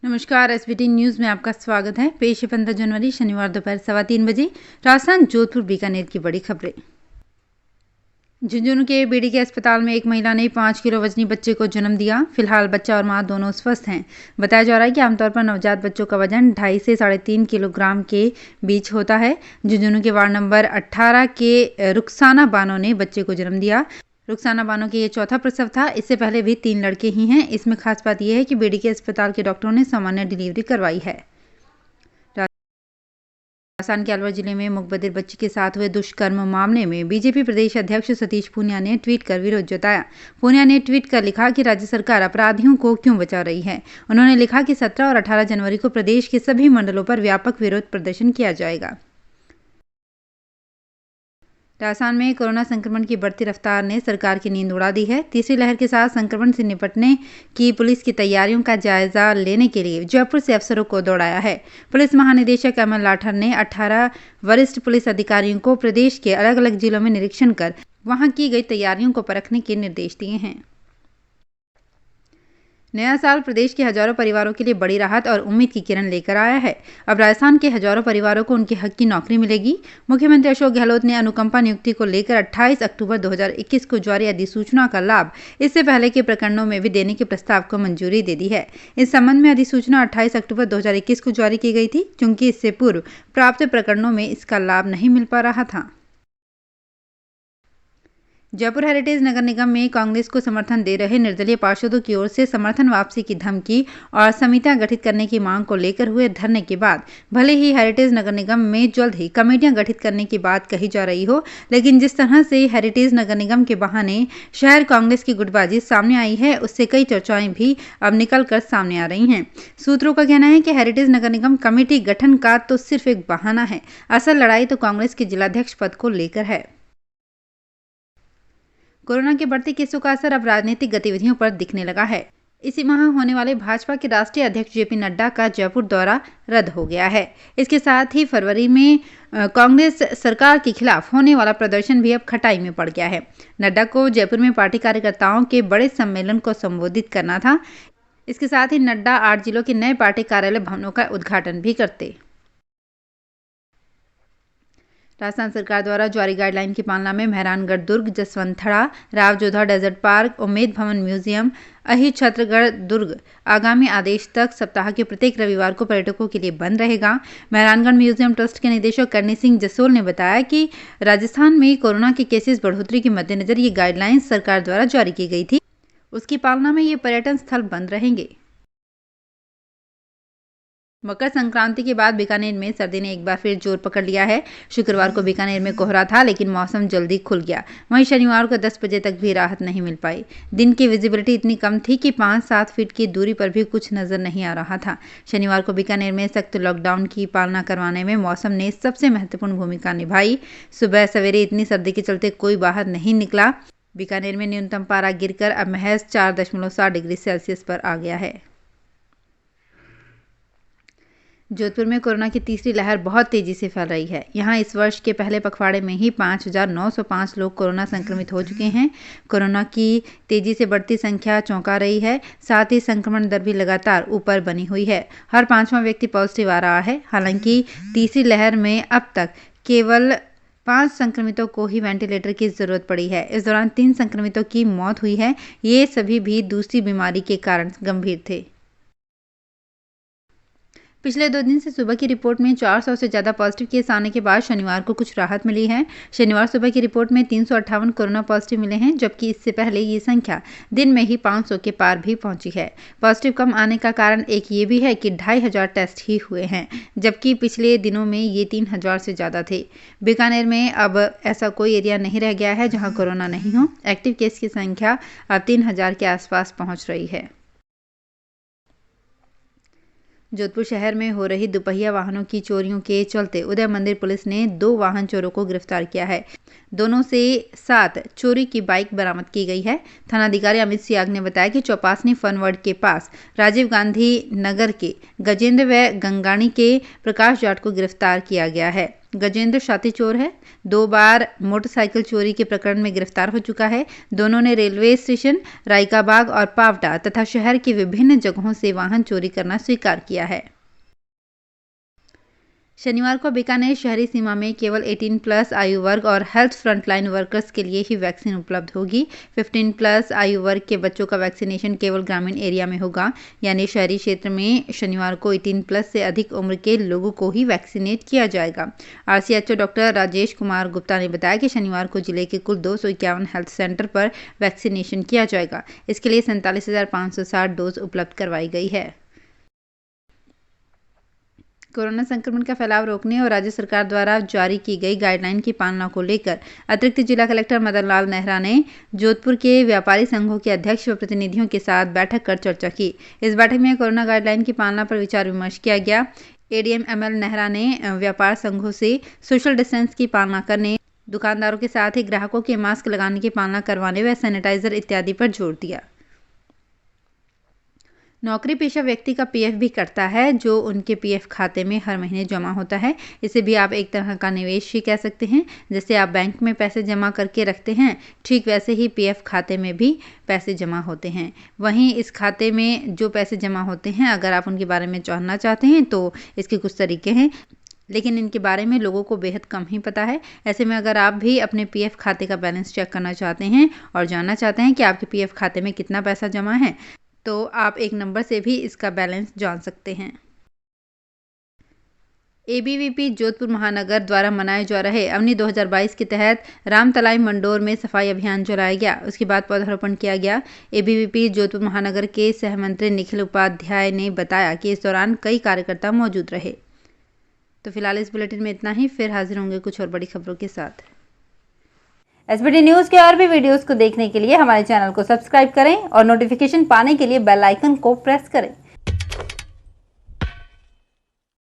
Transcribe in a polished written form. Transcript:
नमस्कार। SBT news में आपका स्वागत है। पेश है 15 जनवरी शनिवार दोपहर 3:15 बजे राजस्थान जोधपुर बीकानेर की बड़ी खबरें। झुंझुनू के बीडीके अस्पताल में एक महिला ने 5 किलो वजनी बच्चे को जन्म दिया। फिलहाल बच्चा और मां दोनों स्वस्थ हैं। बताया जा रहा है कि आमतौर पर नवजात बच्चों का वजन 2.5 से 3.5 किलोग्राम के बीच होता है। झुंझुनू के वार्ड नंबर 18 के रुखसाना बानो ने बच्चे को जन्म दिया। रुखसाना बानो के ये चौथा प्रसव था। इससे पहले भी 3 लड़के ही हैं। इसमें खास बात यह है कि बीडीके अस्पताल के डॉक्टरों ने सामान्य डिलीवरी करवाई है। राजस्थान के अलवर जिले में मुखबधिर बच्ची के साथ हुए दुष्कर्म मामले में बीजेपी प्रदेश अध्यक्ष सतीश पूनिया ने ट्वीट कर विरोध जताया। पूनिया ने ट्वीट कर लिखा कि राज्य सरकार अपराधियों को क्यों बचा रही है। उन्होंने लिखा कि 17 और 18 जनवरी को प्रदेश के सभी मंडलों पर व्यापक विरोध प्रदर्शन किया जाएगा। राजस्थान में कोरोना संक्रमण की बढ़ती रफ्तार ने सरकार की नींद उड़ा दी है। तीसरी लहर के साथ संक्रमण से निपटने की पुलिस की तैयारियों का जायजा लेने के लिए जयपुर से अफसरों को दौड़ाया है। पुलिस महानिदेशक अमन लाठर ने 18 वरिष्ठ पुलिस अधिकारियों को प्रदेश के अलग अलग जिलों में निरीक्षण कर वहां की गई तैयारियों को परखने के निर्देश दिए हैं। नया साल प्रदेश के हजारों परिवारों के लिए बड़ी राहत और उम्मीद की किरण लेकर आया है। अब राजस्थान के हजारों परिवारों को उनके हक की नौकरी मिलेगी। मुख्यमंत्री अशोक गहलोत ने अनुकंपा नियुक्ति को लेकर 28 अक्टूबर 2021 को जारी अधिसूचना का लाभ इससे पहले के प्रकरणों में भी देने के प्रस्ताव को मंजूरी दे दी है। इस संबंध में अधिसूचना 28 अक्टूबर 2021 को जारी की गई थी, क्योंकि इससे पूर्व प्राप्त प्रकरणों में इसका लाभ नहीं मिल पा रहा था। जयपुर हेरिटेज नगर निगम में कांग्रेस को समर्थन दे रहे निर्दलीय पार्षदों की ओर से समर्थन वापसी की धमकी और समितियां गठित करने की मांग को लेकर हुए धरने के बाद भले ही हेरिटेज नगर निगम में जल्द ही कमेटियां गठित करने की बात कही जा रही हो, लेकिन जिस तरह से हेरिटेज नगर निगम के बहाने शहर कांग्रेस की गुटबाजी सामने आई है, उससे कई चर्चाएं भी अब निकल कर सामने आ रही हैं। सूत्रों का कहना है कि हेरिटेज नगर निगम कमेटी गठन का तो सिर्फ एक बहाना है। असल लड़ाई तो कांग्रेस के जिलाध्यक्ष पद को लेकर है। कोरोना के बढ़ते केसों का असर अब राजनीतिक गतिविधियों पर दिखने लगा है। इसी माह होने वाले भाजपा के राष्ट्रीय अध्यक्ष जेपी नड्डा का जयपुर दौरा रद्द हो गया है। इसके साथ ही फरवरी में कांग्रेस सरकार के खिलाफ होने वाला प्रदर्शन भी अब खटाई में पड़ गया है। नड्डा को जयपुर में पार्टी कार्यकर्ताओं के बड़े सम्मेलन को संबोधित करना था। इसके साथ ही नड्डा 8 जिलों के नए पार्टी कार्यालय भवनों का उद्घाटन भी करते। राजस्थान सरकार द्वारा जारी गाइडलाइन की पालना में मेहरानगढ़ दुर्ग, जसवंतथड़ा, रावजोधा डेजर्ट पार्क, उम्मेद भवन म्यूजियम, अहिर छत्रगढ़ दुर्ग आगामी आदेश तक सप्ताह के प्रत्येक रविवार को पर्यटकों के लिए बंद रहेगा। मेहरानगढ़ म्यूजियम ट्रस्ट के निदेशक करनी सिंह जसोल ने बताया कि राजस्थान में कोरोना के केसेस बढ़ोतरी के मद्देनजर ये गाइडलाइन सरकार द्वारा जारी की गई थी। उसकी पालना में ये पर्यटन स्थल बंद रहेंगे। मकर संक्रांति के बाद बीकानेर में सर्दी ने एक बार फिर जोर पकड़ लिया है। शुक्रवार को बीकानेर में कोहरा था, लेकिन मौसम जल्दी खुल गया। वहीं शनिवार को 10 बजे तक भी राहत नहीं मिल पाई। दिन की विजिबिलिटी इतनी कम थी कि 5-7 फीट की दूरी पर भी कुछ नजर नहीं आ रहा था। शनिवार को बीकानेर में सख्त लॉकडाउन की पालना करवाने में मौसम ने सबसे महत्वपूर्ण भूमिका निभाई। सुबह सवेरे इतनी सर्दी के चलते कोई बाहर नहीं निकला। बीकानेर में न्यूनतम पारा गिरकर अब महज 4.7 डिग्री सेल्सियस पर आ गया है। जोधपुर में कोरोना की तीसरी लहर बहुत तेजी से फैल रही है। यहां इस वर्ष के पहले पखवाड़े में ही 5,905 लोग कोरोना संक्रमित हो चुके हैं। कोरोना की तेजी से बढ़ती संख्या चौंका रही है। साथ ही संक्रमण दर भी लगातार ऊपर बनी हुई है। हर 5वां व्यक्ति पॉजिटिव आ रहा है। हालांकि तीसरी लहर में अब तक केवल 5 संक्रमितों को ही वेंटिलेटर की जरूरत पड़ी है। इस दौरान 3 संक्रमितों की मौत हुई है। ये सभी भी दूसरी बीमारी के कारण गंभीर थे। पिछले 2 दिन से सुबह की रिपोर्ट में 400 से ज़्यादा पॉजिटिव केस आने के बाद शनिवार को कुछ राहत मिली है। शनिवार सुबह की रिपोर्ट में 358 कोरोना पॉजिटिव मिले हैं, जबकि इससे पहले ये संख्या दिन में ही 500 के पार भी पहुंची है। पॉजिटिव कम आने का कारण एक ये भी है कि 2,500 टेस्ट ही हुए हैं, जबकि पिछले दिनों में ये 3,000 से ज़्यादा थे। बीकानेर में अब ऐसा कोई एरिया नहीं रह गया है जहाँ कोरोना नहीं हो। एक्टिव केस की संख्या अब 3,000 के आसपास पहुँच रही है। जोधपुर शहर में हो रही दुपहिया वाहनों की चोरियों के चलते उदय मंदिर पुलिस ने 2 वाहन चोरों को गिरफ्तार किया है। दोनों से 7 चोरी की बाइक बरामद की गई है। थानाधिकारी अमित सियाग ने बताया कि चौपासनी फनवर्ड के पास राजीव गांधी नगर के गजेंद्र व गंगाणी के प्रकाश जाट को गिरफ्तार किया गया है। गजेंद्र शाती चोर है। 2 बार मोटरसाइकिल चोरी के प्रकरण में गिरफ्तार हो चुका है। दोनों ने रेलवे स्टेशन, रायकाबाग और पावटा तथा शहर की विभिन्न जगहों से वाहन चोरी करना स्वीकार किया है। शनिवार को बीकानेर शहरी सीमा में केवल 18+ आयु वर्ग और हेल्थ फ्रंटलाइन वर्कर्स के लिए ही वैक्सीन उपलब्ध होगी। 15+ आयु वर्ग के बच्चों का वैक्सीनेशन केवल ग्रामीण एरिया में होगा, यानी शहरी क्षेत्र में शनिवार को 18+ से अधिक उम्र के लोगों को ही वैक्सीनेट किया जाएगा। RCHO डॉक्टर राजेश कुमार गुप्ता ने बताया कि शनिवार को जिले के कुल 251 हेल्थ सेंटर पर वैक्सीनेशन किया जाएगा। इसके लिए 47,560 डोज उपलब्ध करवाई गई है। कोरोना संक्रमण का फैलाव रोकने और राज्य सरकार द्वारा जारी की गई गाइडलाइन की पालना को लेकर अतिरिक्त जिला कलेक्टर मदन लाल नेहरा ने जोधपुर के व्यापारी संघों के अध्यक्ष व प्रतिनिधियों के साथ बैठक कर चर्चा की। इस बैठक में कोरोना गाइडलाइन की पालना पर विचार विमर्श किया गया। ADM ML नेहरा ने व्यापार संघों से सोशल डिस्टेंस की पालना करने, दुकानदारों के साथ ही ग्राहकों के मास्क लगाने की पालना करवाने व सैनिटाइजर इत्यादि पर जोर दिया। नौकरी पेशा व्यक्ति का PF भी कटता है, जो उनके PF खाते में हर महीने जमा होता है। इसे भी आप एक तरह का निवेश ही कह सकते हैं। जैसे आप बैंक में पैसे जमा करके रखते हैं, ठीक वैसे ही PF खाते में भी पैसे जमा होते हैं। वहीं इस खाते में जो पैसे जमा होते हैं, अगर आप उनके बारे में जानना चाहते हैं तो इसके कुछ तरीके हैं, लेकिन इनके बारे में लोगों को बेहद कम ही पता है। ऐसे में अगर आप भी अपने PF खाते का बैलेंस चेक करना चाहते हैं और जानना चाहते हैं कि आपके PF खाते में कितना पैसा जमा है, तो आप एक नंबर से भी इसका बैलेंस जान सकते हैं। ABVP जोधपुर महानगर द्वारा मनाए जा रहे अवनी 2022 के तहत रामतलाई मंडोर में सफाई अभियान चलाया गया। उसके बाद पौधारोपण किया गया। ABVP जोधपुर महानगर के सहमंत्री निखिल उपाध्याय ने बताया कि इस दौरान कई कार्यकर्ता मौजूद रहे। तो फिलहाल इस बुलेटिन में इतना ही। फिर हाजिर होंगे कुछ और बड़ी खबरों के साथ। SBT न्यूज़ के और भी वीडियोस को देखने के लिए हमारे चैनल को सब्सक्राइब करें और नोटिफिकेशन पाने के लिए बेल आइकन को प्रेस करें।